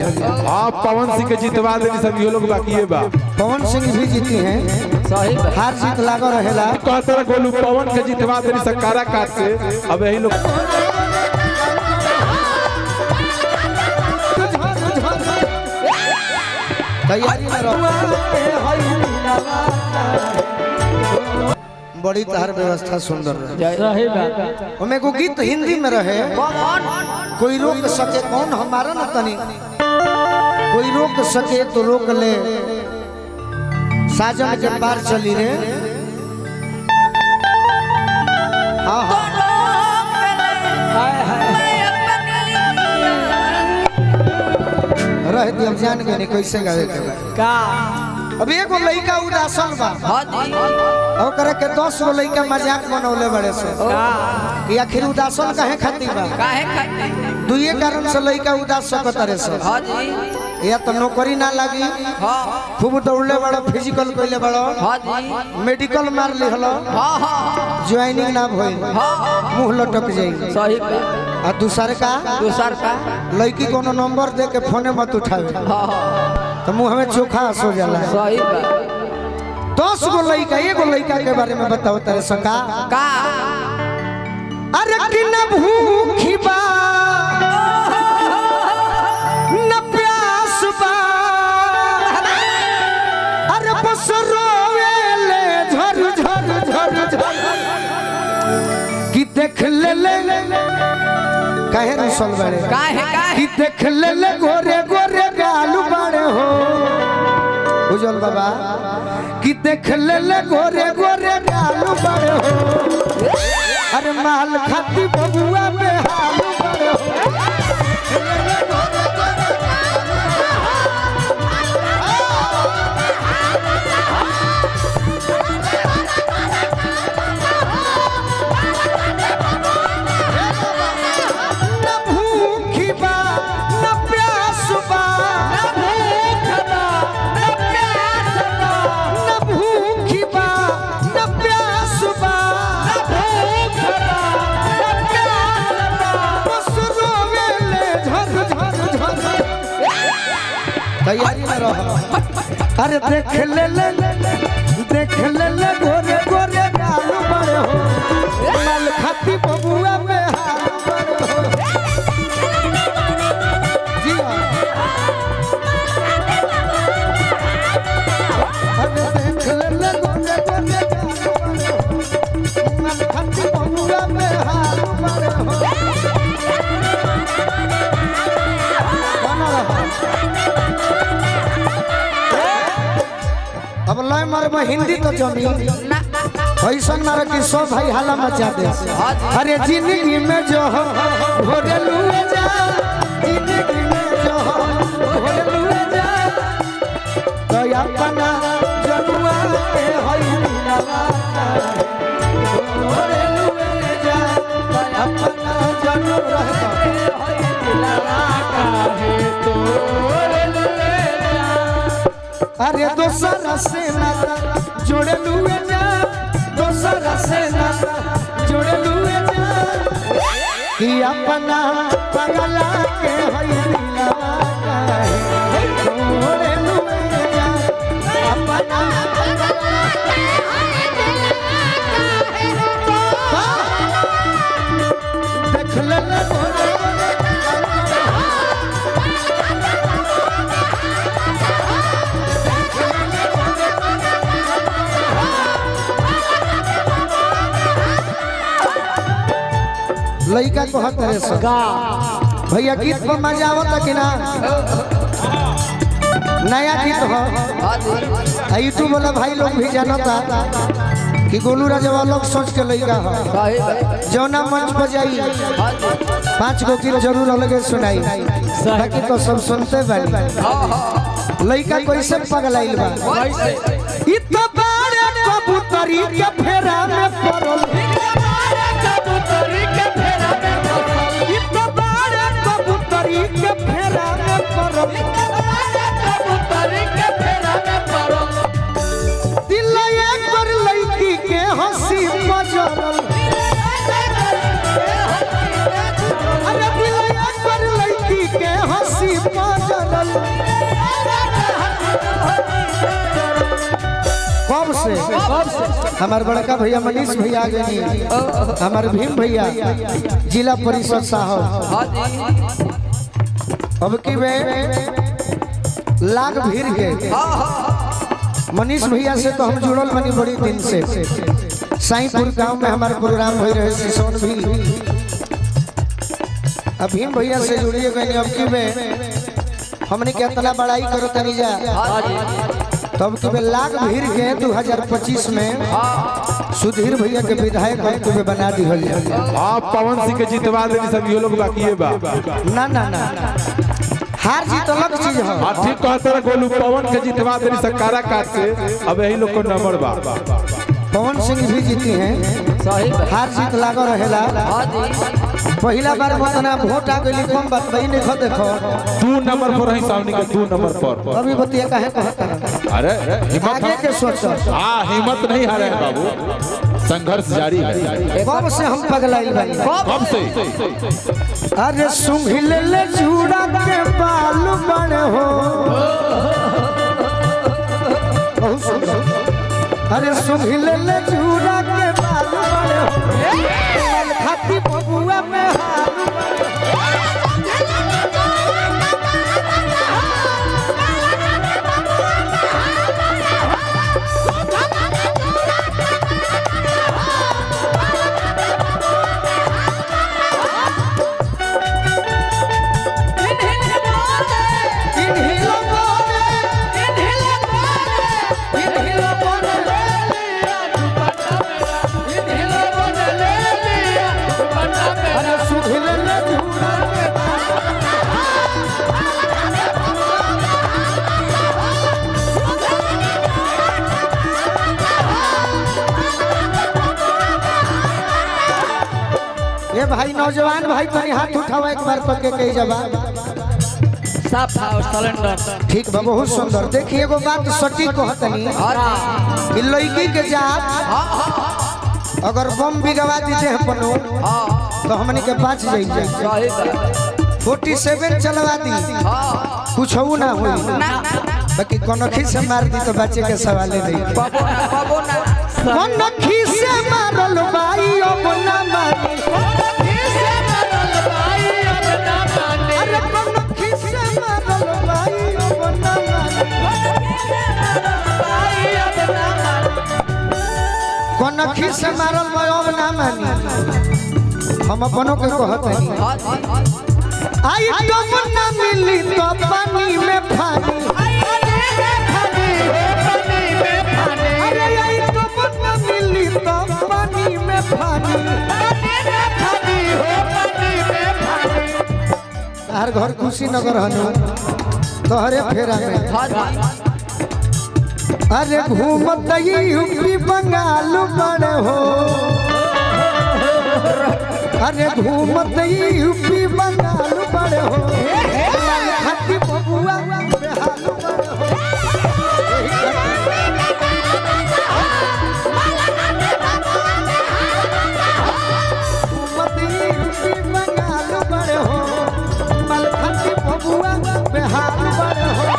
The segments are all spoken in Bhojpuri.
आप पवन सिंह के जितवा देनी सब ये लोग बाकी है बा। पवन सिंह भी जीती हैं, सही हार जीत लागो रहेला। कहते रहे गोलू पवन के जितवा देनी सकारा काट से अब यही लोग तैयारी में रहो। बड़ी तहर व्यवस्था सुंदर रहे। हमें को गीत हिंदी में रहे, कोई रोक सके कौन हमारा न तनी, कोई रोक सके तो रोक ले, साजन के पार चली रे। हाँ हाँ रह दी, हम जान गए नहीं कैसे गावे का। अब एगो लड़का उदासल बा, और करे के 10 गो लड़का मजाक बनौले बड़े से कि आखिर उदासल काहे खाती बा। दुइये कारण से लड़का उदास सकत रे से, या तो नौकरी ना लगी, खूब दौड़ले बड़ो, फिजिकल कइले बड़ो, मेडिकल मार ली हलो, ज्वाइनिंग ना भइल, मुंह लटक जाई। सही आ दूसर का लड़की कोनो नंबर दे के फोने मत उठावे तो मुंह में चोखा सो जाला। सही 10 गो लड़का, एगो लड़का के बारे में बताओ तेरे सका का। अरे कि न भूखी बा न प्यास बा, अरे बस रोवेले झर झर झर झर कि देख ले काहे रुसल बड़े कि देख ले गोरे गोरे गालू बड़े हो उजल बाबा कि देख ले गोरे गोरे गालू बड़े हो, अरे माल खाती बबुआ में हालू बड़े हो। तैयारी में रहो। अरे देख ले गोरे गोरे गालू बड़े हो, माल खाती बबुआ में हालू बड़े हो। जी अरे देख ले गोरे गोरे गालू बड़े हो, माल खाती बबुआ में हालू बड़े हो। अब लय मरब हिंदी तो जमी ऐसा मारो कि सब भाई हाला मचा दे। अरे जिंदगी में जो हो भोरे लुए जा, जिंदगी में जो हो भोरे लुए जा, तो अपना जनुआ के होई लवाना भोरे लुए जा, तो अपना जनु रहता होई लवाना है तो अरे दोसरा से नाता जोड़े लुए जा, दोसरा से नाता जोड़े लुए जा कि अपना पगला के होई दिलवाना है जोड़े लुए जा, अपना पगला के होई दिलवाना है। देख ले लड़का को हक है सका भैया, गीत पर मजा आवता कि ना। नया गीत हो, यूट्यूब वाला भाई लोग भी जानता कि गोलू राजा लोग सोच के लड़का हो, जौना मंच पर जाई 5 गो गीत जरूर अलग सुनाई, बाकी तो सब सुनते बानी। लड़का कैसे पगलाइल बा, इतना बारे कबूतरी के फेरा में पड़ल, के फेरा में पड़ल, दिल एक बार लड़की के हंसी मजरल, अरे दिल एक बार लड़की के हंसी मजरल। कब से हमारे बड़का भैया मनीष भैया आगे नहीं, हमारे भीम भैया जिला परिषद साहब अब की वे लाख भीड़ के मनीष भैया से तो हम जुड़ल बनी बड़ी दिन से। साईपुर गांव में हमारे प्रोग्राम हो रहे सिसोन भी, अब भीम भैया से जुड़िए गए। अब की वे हमने क्या तला बड़ाई करो तनी जा, तब के लाख भीड़ के 2025 में सुधीर भैया के विधायक के बना दी हो। आप पवन सिंह के जितवा देनी सब ये लोग बाकी है बा ना ना ना हार जीत अलग चीज है। ठीक कहते रहे गोलू पवन के जितवा देनी सकारा काट से अब यही लोग को नंबर बा। पवन सिंह भी जीती हैं, हार जीत लागो रहेला। पहला बार मतना वोट आ गई कम बात भाई नहीं खो देखो 2 नंबर पर है सामने के 2 नंबर पर अभी बतिया काहे कहता। अरे आगे के सोचो हां हिम्मत नहीं हारे हैं बाबू, संघर्ष जारी है। कब से हम पगलाइल बानी कब से? अरे सुंघिल ले चूड़ा के बाल बड़ हो, बहुत सुंदर। अरे सुंघिल ले चूड़ा के बाल बड़ हो, खाती बबुआ में भाई नौजवान भाई तनी हाथ उठाओ एक बार पक्के के जवाब साफ और सिलेंडर ठीक बा, बहुत सुंदर। देखिए एगो बात सटीक कहतनी कि लड़की के जात अगर बम भी गवा दीते हैं पनो तो हमनी के बच जाई। 47 चलवा दी कुछ हो ना होई, बाकी कनखी से मार दी तो बच्चे के सवाल नहीं। कनखी से मारल भाई अब ना मारी, कनखी से मारल अब ना मानी। हम अपनों के कहते हैं आई डब ना मिली तो पानी में फानी, अरे आई डब ना मिली तो पानी में फानी। हर घर खुशी नगर हनु तोहरे फेरा में, अरे घूमत यूपी बंगाल बड़ हो, अरे घूमत यूपी बंगाल बड़ हो, खाती बबुआ बेहाल बड़ हो। घूमत यूपी बंगाल बड़ हो, खाती बबुआ बेहाल बड़ हो।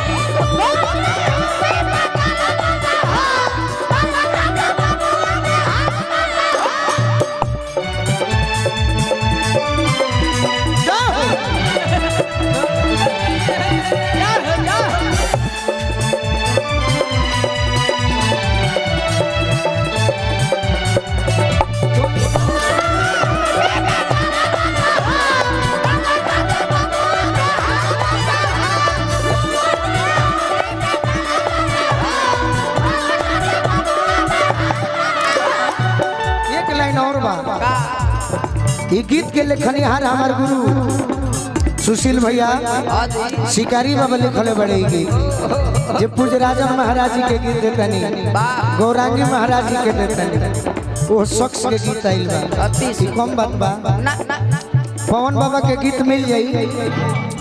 ये गीत के लेखनिहार हमार गुरु सुशील भैया शिकारी बाबा लिखले बड़े गीत जे पूज राजा महाराज जी के गीत देतनी, गौरांगी महाराज जी के देतनी, वो शख्स के गीत आइल बा। कम बात बा पवन बाबा के गीत मिल जाई,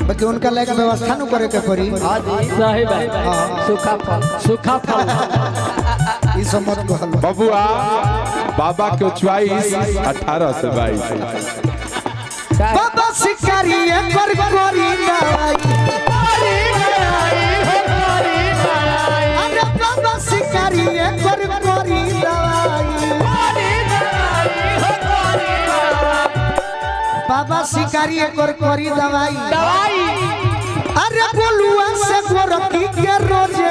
बाकी उनका लायक व्यवस्था न करे के पड़ी। सही बात, सूखा फल ई सब मत कहल बबुआ। बाबा के चॉइस 18 से 22 बाबा शिकारी कर करी दवाई बाबा शिकारी एक और करी दवाई दवाई अरे गोलुआ से गोरखी के रोजे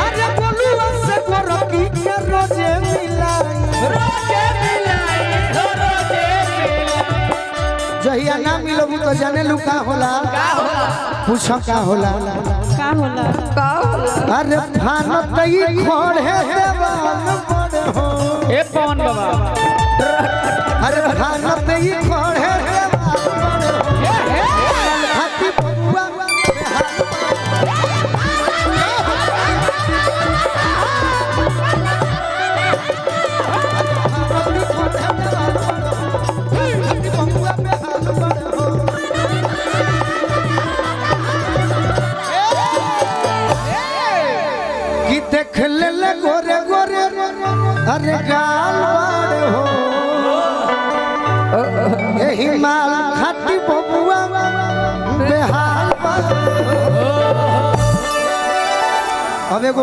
अरे गोलुआ से गोरखी के रोजे जहिया ना मिलबू तो जाने लू का होला पूछो का होला अरे भानत ई खोड़े देवान बड़ हो ए पवन बाबा अरे भानत ई खोड़े देवान बड़ हो हाथी बबुआ देख ले गोरे गोरे अरे गाल बाड़ हो यही माल खाती बबुआ बेहाल बाड़ हो अब एगो